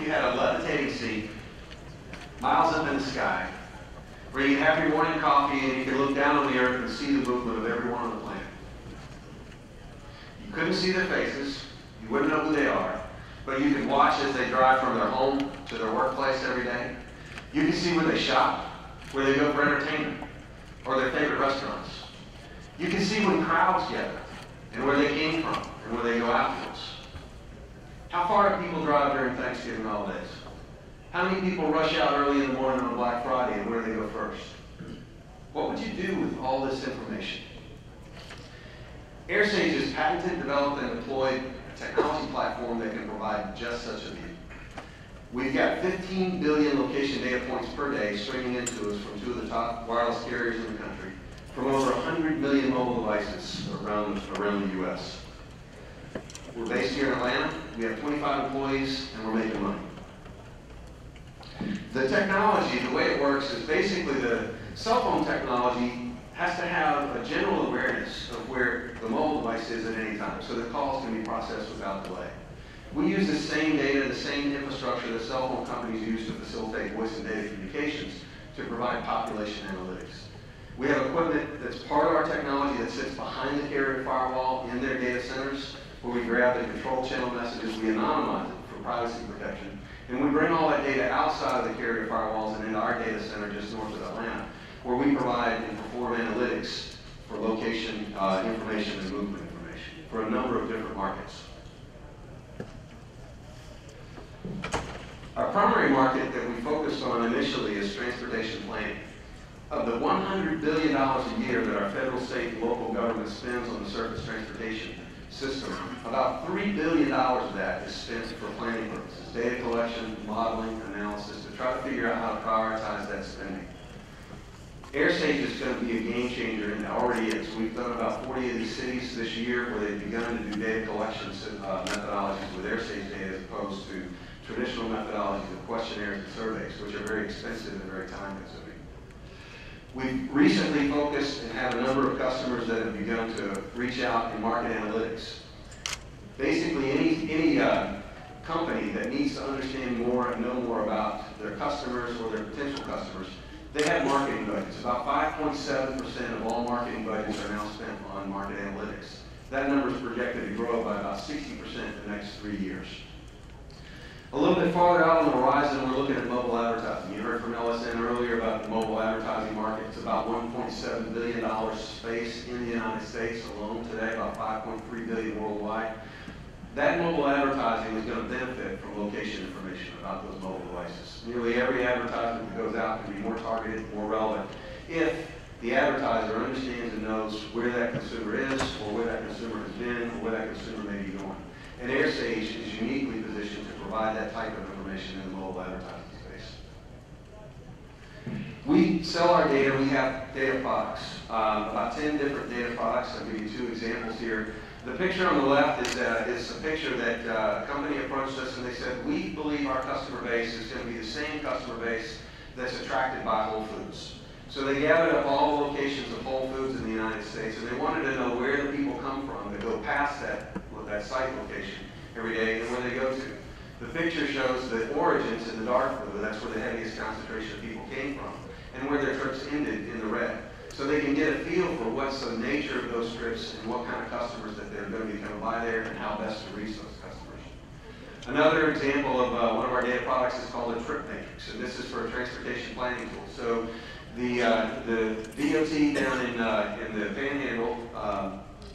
you had a levitating seat, miles up in the sky, where you could have your morning coffee and you could look down on the earth and see the movement of everyone on the planet. You couldn't see their faces, you wouldn't know who they are, but you could watch as they drive from their home to their workplace every day. You could see where they shop, where they go for entertainment, or their favorite restaurants. You can see when crowds gather, and where they came from, and where they go afterwards. How far do people drive during Thanksgiving holidays? How many people rush out early in the morning on Black Friday, and where do they go first? What would you do with all this information? AirSage has patented, developed, and deployed a technology platform that can provide just such a view. We've got 15 billion location data points per day streaming into us from 2 of the top wireless carriers in the country, from over 100 million mobile devices around the U.S. We're based here in Atlanta. We have 25 employees, and we're making money. The technology, the way it works, is basically the cell phone technology has to have a general awareness of where the mobile device is at any time, so the calls can be processed without delay. We use the same data, the same infrastructure that cell phone companies use to facilitate voice and data communications to provide population analytics. We have equipment that's part of our technology that sits behind the carrier firewall in their data centers, where we grab the control channel messages, we anonymize it for privacy protection, and we bring all that data outside of the carrier firewalls and into our data center just north of Atlanta, where we provide and perform analytics for location information and movement information for a number of different markets. Our primary market that we focused on initially is transportation planning. Of the $100 billion a year that our federal, state, and local government spends on the surface transportation system, about $3 billion of that is spent for planning purposes, data collection, modeling, analysis, to try to figure out how to prioritize that spending. AirSage is going to be a game changer, and it already is. We've done about 40 of these cities this year where they've begun to do data collection methodologies with AirSage data as opposed to traditional methodologies of questionnaires and surveys, which are very expensive and very time-consuming. We've recently focused and have a number of customers that have begun to reach out in market analytics. Basically, any company that needs to understand more and know more about their customers or their potential customers, they have marketing budgets. About 5.7% of all marketing budgets are now spent on market analytics. That number is projected to grow by about 60% in the next 3 years. A little bit farther out on the horizon, we're looking at mobile advertising. You heard from LSN earlier about the mobile advertising market. It's about $1.7 billion space in the United States alone today, about $5.3 billion worldwide. That mobile advertising is going to benefit from location information about those mobile devices. Nearly every advertisement that goes out can be more targeted, more relevant, if the advertiser understands and knows where that consumer is, or where that consumer has been, or where that consumer may be going. And AirSage is uniquely positioned to provide that type of information in the mobile advertising space. We sell our data. We have data products, about 10 different data products. I'll give you 2 examples here. The picture on the left is a picture that a company approached us and they said, we believe our customer base is going to be the same customer base that's attracted by Whole Foods. So they gathered up all the locations of Whole Foods in the United States, and they wanted to know where the people come from that go past that site location every day and where they go to. The picture shows the origins in the dark blue. That's where the heaviest concentration of people came from, and where their trips ended in the red. So they can get a feel for what's the nature of those trips and what kind of customers that they're going to be coming by there and how best to reach those customers. Another example of one of our data products is called a trip matrix, and this is for a transportation planning tool. So the DOT down in the Panhandle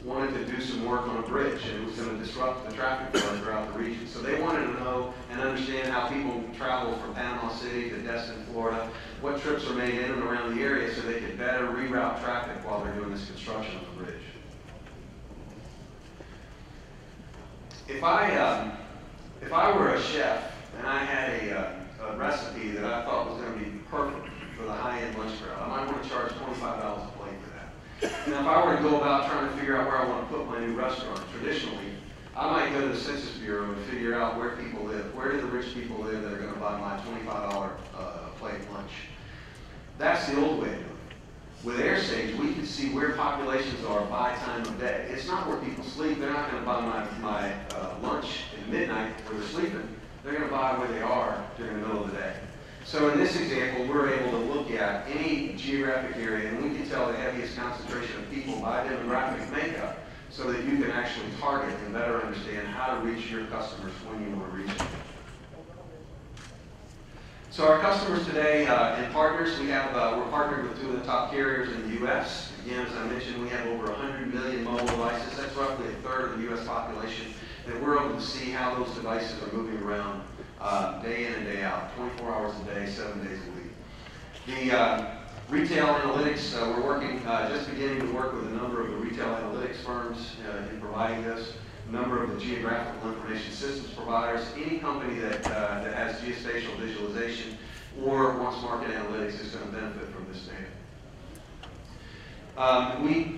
wanted to do some work on a bridge, and it was going to disrupt the traffic flow throughout the region. So they wanted to know and understand how people travel from Panama City to Destin, Florida, what trips are made in and around the area so they could better reroute traffic while they're doing this construction of the bridge. If I were a chef and I had a recipe that I thought was going to be perfect for the high-end lunch crowd, I might want to charge $25 a plate for that. Now, if I were to go about trying to figure out where I want to put my new restaurant, traditionally, I might go to the Census Bureau and figure out where people live. Where do the rich people live that are going to buy my $25 plate lunch? That's the old way of doing it. With AirSage, we can see where populations are by time of day. It's not where people sleep. They're not going to buy my lunch at midnight where they're sleeping. They're going to buy identify where they are during the middle of the day. So in this example, we're able to look at any geographic area, and we can tell the heaviest concentration of people by demographic makeup, so that you can actually target and better understand how to reach your customers when you want to reach them. So our customers today and partners, we're partnered with two of the top carriers in the U.S. Again, as I mentioned, we have over 100 million mobile devices. That's roughly a third of the U.S. population. And we're able to see how those devices are moving around day in and day out, 24 hours a day, 7 days a week. The retail analytics, we're working, just beginning to work with a number of the retail analytics firms in providing this. A number of the geographical information systems providers, any company that has geospatial visualization or wants market analytics is going to benefit from this data.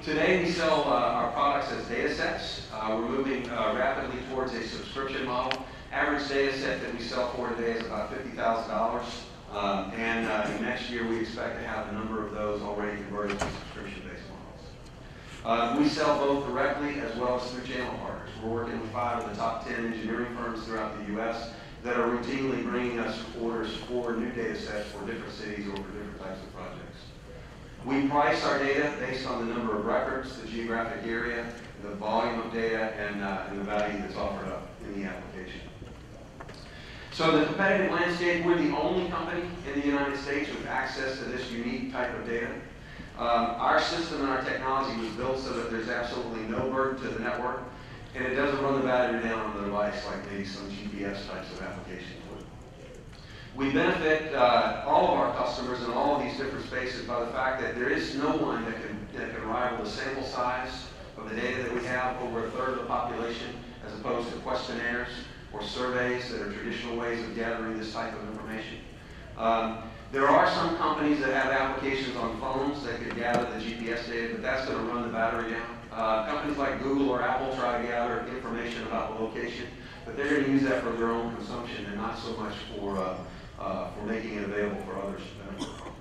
Today we sell our products as data sets. We're moving rapidly towards a subscription model. Average data set that we sell for today is about $50,000. And next year we expect to have a number of those already converted to subscription-based models. We sell both directly as well as through channel partners. We're working with 5 of the top 10 engineering firms throughout the U.S. that are routinely bringing us orders for new data sets for different cities or for different types of projects. We price our data based on the number of records, the geographic area, the volume of data, and the value that's offered up in the application. So the competitive landscape, we're the only company in the United States with access to this unique type of data. Our system and our technology was built so that there's absolutely no burden to the network, and it doesn't run the battery down on the device like maybe some GPS types of applications would. We benefit all of our customers in all of these different spaces by the fact that there is no one that can rival the sample size of the data that we have, over a third of the population, as opposed to questionnaires or surveys that are traditional ways of gathering this type of information. There are some companies that have applications on phones that could gather the GPS data, but that's going to run the battery down. Companies like Google or Apple try to gather information about the location, but they're going to use that for their own consumption and not so much for making it available for others to benefit from.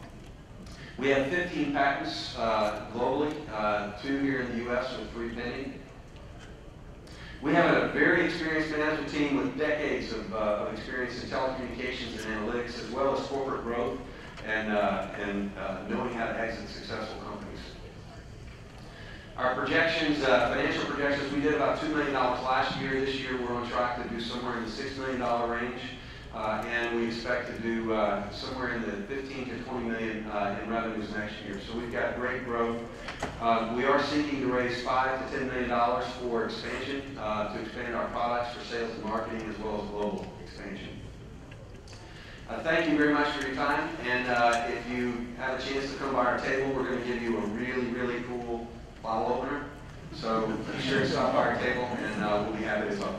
We have 15 patents globally, 2 here in the U.S. with 3 pending. We have a very experienced management team with decades of experience in telecommunications and analytics, as well as corporate growth and knowing how to exit successful companies. Our projections, financial projections, we did about $2 million last year. This year we're on track to do somewhere in the $6 million range, and we expect to do somewhere in the 15 to 20 million in revenues next year. So we've got great growth. We are seeking to raise $5 to $10 million for expansion, to expand our products for sales and marketing, as well as global expansion. Thank you very much for your time, and if you have a chance to come by our table, we're going to give you a really, really cool bottle opener. So be sure to stop by our table, and we'll be happy to talk.